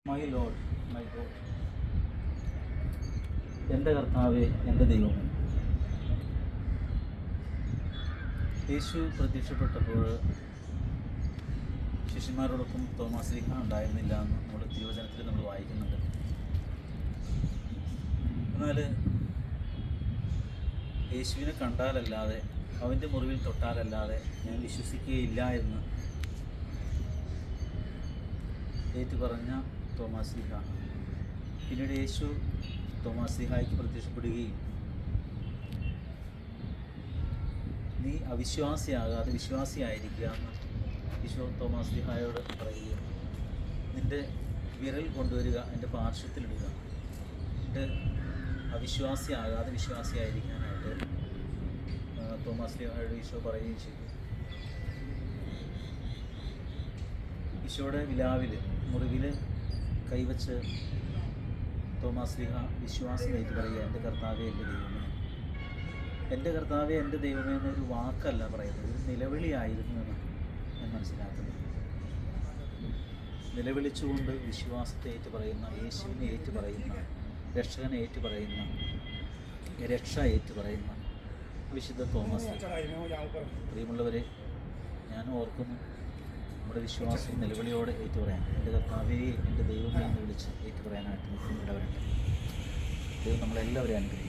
My lord, my God, എൻ്റെ കർത്താവേ, എൻ്റെ ദൈവമേ. യേശു പ്രത്യക്ഷപ്പെട്ടപ്പോൾ ശിഷ്യന്മാരോടൊപ്പം തോമാസ് ലീഹ ഉണ്ടായിരുന്നില്ല എന്ന് നമ്മുടെ തിരുവചനത്തിൽ നമ്മൾ വായിക്കുന്നുണ്ട്. എന്നാൽ യേശുവിനെ കണ്ടാലല്ലാതെ, അവൻ്റെ മുറിവിൽ തൊട്ടാലല്ലാതെ ഞാൻ വിശ്വസിക്കുകയില്ല എന്ന് ഏറ്റുപറഞ്ഞ തോമാസ് ലീഹ പിന്നീട് യേശു തോമാസ് ലീഹായ്ക്ക് പ്രത്യക്ഷപ്പെടുകയും നീ അവിശ്വാസിയാകാതെ വിശ്വാസിയായിരിക്കുക എന്ന് ഈശോ തോമാസ് ലീഹായോട് പറയുകയും നിൻ്റെ വിരൽ കൊണ്ടുവരിക എൻ്റെ പാർശ്വത്തിലിടുക, എന്നിട്ട് അവിശ്വാസിയാകാതെ വിശ്വാസിയായിരിക്കാനായിട്ട് തോമാസ് ലീഹായോട് ഈശോ പറയുകയും ചെയ്തു. ഈശോയുടെ വിലാവിൽ മുറിവിൽ കൈവച്ച് തോമാസ് ലീഹ വിശ്വാസം ഏറ്റു പറയുക, എൻ്റെ കർത്താവേ, എൻ്റെ ദൈവമേ. എൻ്റെ കർത്താവേ, എൻ്റെ ദൈവമേ എന്നൊരു വാക്കല്ല പറയുന്നത്, ഒരു നിലവിളിയായിരുന്നു എന്ന് ഞാൻ മനസ്സിലാക്കുന്നത്. നിലവിളിച്ചുകൊണ്ട് വിശ്വാസത്തെ ഏറ്റു പറയുന്ന, യേശുവിനെ ഏറ്റു പറയുന്ന, രക്ഷകനെ ഏറ്റു പറയുന്ന, രക്ഷ ഏറ്റു പറയുന്ന വിശുദ്ധ തോമസ്. പ്രിയമുള്ളവരെ, ഞാൻ ഓർക്കുന്നു, നമ്മുടെ വിശ്വാസം നിലവിളിയോടെ ഏറ്റു പറയാൻ, എൻ്റെ കർത്താവേ, എൻ്റെ ദൈവമേ എന്ന് വിളിച്ച് ഏറ്റു പറയാനായിട്ട് നമുക്ക് ഇടവരട്ടെ. ദൈവം നമ്മളെല്ലാവരെയും അനുഗ്രഹിക്കും.